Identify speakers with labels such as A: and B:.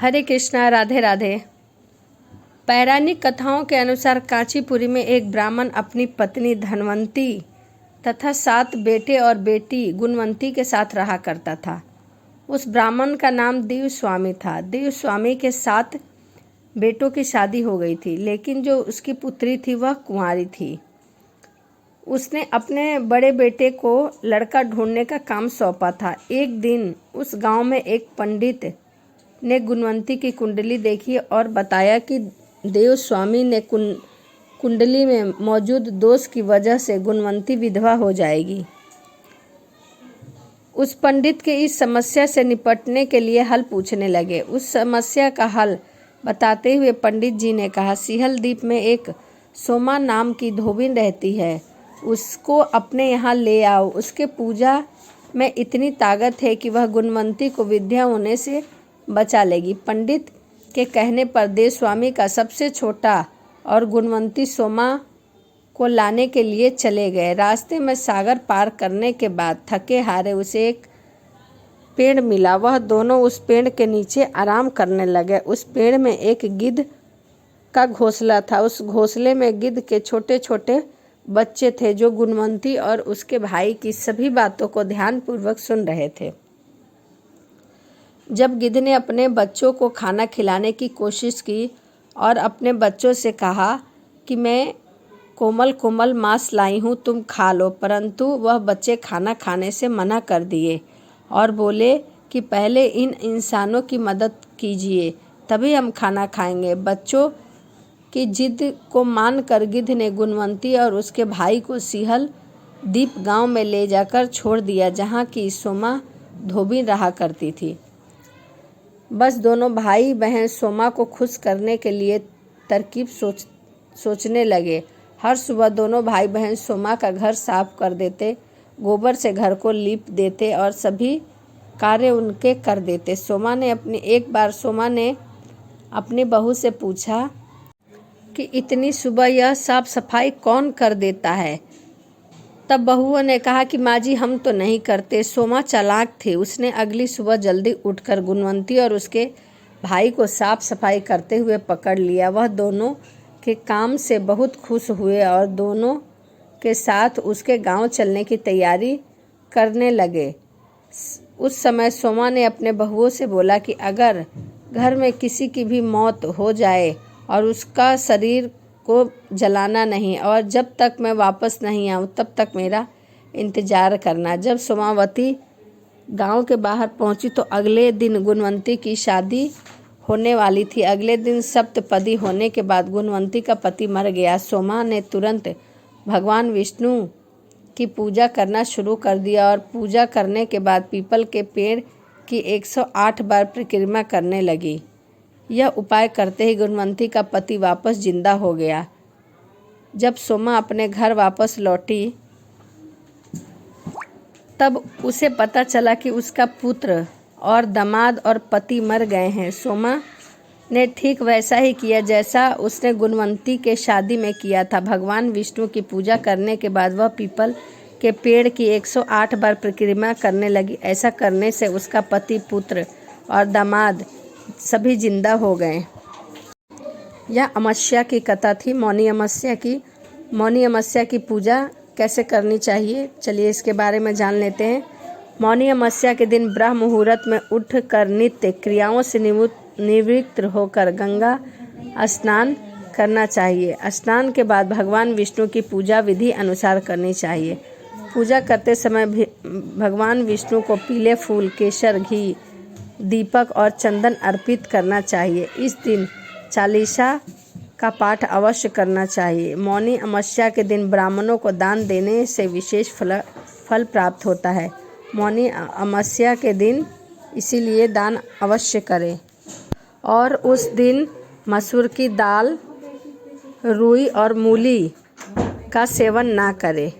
A: हरे कृष्णा, राधे राधे। पौराणिक कथाओं के अनुसार कांचीपुरी में एक ब्राह्मण अपनी पत्नी धनवंती तथा 7 बेटे और बेटी गुणवंती के साथ रहा करता था। उस ब्राह्मण का नाम देवस्वामी था। देवस्वामी के 7 बेटों की शादी हो गई थी, लेकिन जो उसकी पुत्री थी वह कुंवारी थी। उसने अपने बड़े बेटे को लड़का ढूंढने का काम सौंपा था। एक दिन उस गांव में एक पंडित ने गुणवंती की कुंडली देखी और बताया कि देवस्वामी ने कुंडली में मौजूद दोष की वजह से गुणवंती विधवा हो जाएगी। उस पंडित के इस समस्या से निपटने के लिए हल पूछने लगे। उस समस्या का हल बताते हुए पंडित जी ने कहा, सिहल द्वीप में एक सोमा नाम की धोबिन रहती है, उसको अपने यहाँ ले आओ। उसके पूजा में इतनी ताकत है कि वह गुणवंती को विद्या होने से बचा लेगी। पंडित के कहने पर देवस्वामी का सबसे छोटा और गुणवंती सोमा को लाने के लिए चले गए। रास्ते में सागर पार करने के बाद थके हारे उसे एक पेड़ मिला। वह दोनों उस पेड़ के नीचे आराम करने लगे। उस पेड़ में एक गिद्ध का घोंसला था। उस घोंसले में गिद्ध के छोटे छोटे बच्चे थे जो गुणवंती और उसके भाई की सभी बातों को ध्यानपूर्वक सुन रहे थे। जब गिद्ध ने अपने बच्चों को खाना खिलाने की कोशिश की और अपने बच्चों से कहा कि मैं कोमल कोमल मांस लाई हूँ, तुम खा लो, परंतु वह बच्चे खाना खाने से मना कर दिए और बोले कि पहले इन इंसानों की मदद कीजिए, तभी हम खाना खाएंगे। बच्चों की जिद को मानकर गिद्ध ने गुणवंती और उसके भाई को सिहल द्वीप गांव में ले जाकर छोड़ दिया, जहाँ की सोमा धोबी रहा करती थी। बस दोनों भाई बहन सोमा को खुश करने के लिए तरकीब सोचने लगे। हर सुबह दोनों भाई बहन सोमा का घर साफ कर देते, गोबर से घर को लीप देते और सभी कार्य उनके कर देते। एक बार सोमा ने अपनी बहू से पूछा कि इतनी सुबह यह साफ सफाई कौन कर देता है? तब बहुओं ने कहा कि माँ जी, हम तो नहीं करते। सोमा चालाक थी। उसने अगली सुबह जल्दी उठकर गुणवंती और उसके भाई को साफ सफाई करते हुए पकड़ लिया। वह दोनों के काम से बहुत खुश हुए और दोनों के साथ उसके गांव चलने की तैयारी करने लगे। उस समय सोमा ने अपने बहुओं से बोला कि अगर घर में किसी की भी मौत हो जाए और उसका शरीर को जलाना नहीं, और जब तक मैं वापस नहीं आऊँ तब तक मेरा इंतज़ार करना। जब सोमावती गांव के बाहर पहुंची तो अगले दिन गुणवंती की शादी होने वाली थी। अगले दिन सप्तपदी होने के बाद गुणवंती का पति मर गया। सोमा ने तुरंत भगवान विष्णु की पूजा करना शुरू कर दिया और पूजा करने के बाद पीपल के पेड़ की 108 बार परिक्रमा करने लगी। यह उपाय करते ही गुणवंती का पति वापस जिंदा हो गया। जब सोमा अपने घर वापस लौटी तब उसे पता चला कि उसका पुत्र और दामाद और पति मर गए हैं। सोमा ने ठीक वैसा ही किया जैसा उसने गुणवंती के शादी में किया था। भगवान विष्णु की पूजा करने के बाद वह पीपल के पेड़ की 108 बार परिक्रमा करने लगी। ऐसा करने से उसका पति, पुत्र और दामाद सभी जिंदा हो गए। यह अमावस्या की कथा थी, मौनी अमावस्या की। मौनी अमावस्या की पूजा कैसे करनी चाहिए, चलिए इसके बारे में जान लेते हैं। मौनी अमावस्या के दिन ब्रह्म मुहूर्त में उठकर नित्य क्रियाओं से निवृत्त होकर गंगा स्नान करना चाहिए। स्नान के बाद भगवान विष्णु की पूजा विधि अनुसार करनी चाहिए। पूजा करते समय भगवान विष्णु को पीले फूल, केसर, घी, दीपक और चंदन अर्पित करना चाहिए। इस दिन चालीसा का पाठ अवश्य करना चाहिए। मौनी अमावस्या के दिन ब्राह्मणों को दान देने से विशेष फल प्राप्त होता है। मौनी अमावस्या के दिन इसीलिए दान अवश्य करें और उस दिन मसूर की दाल, रुई और मूली का सेवन ना करें।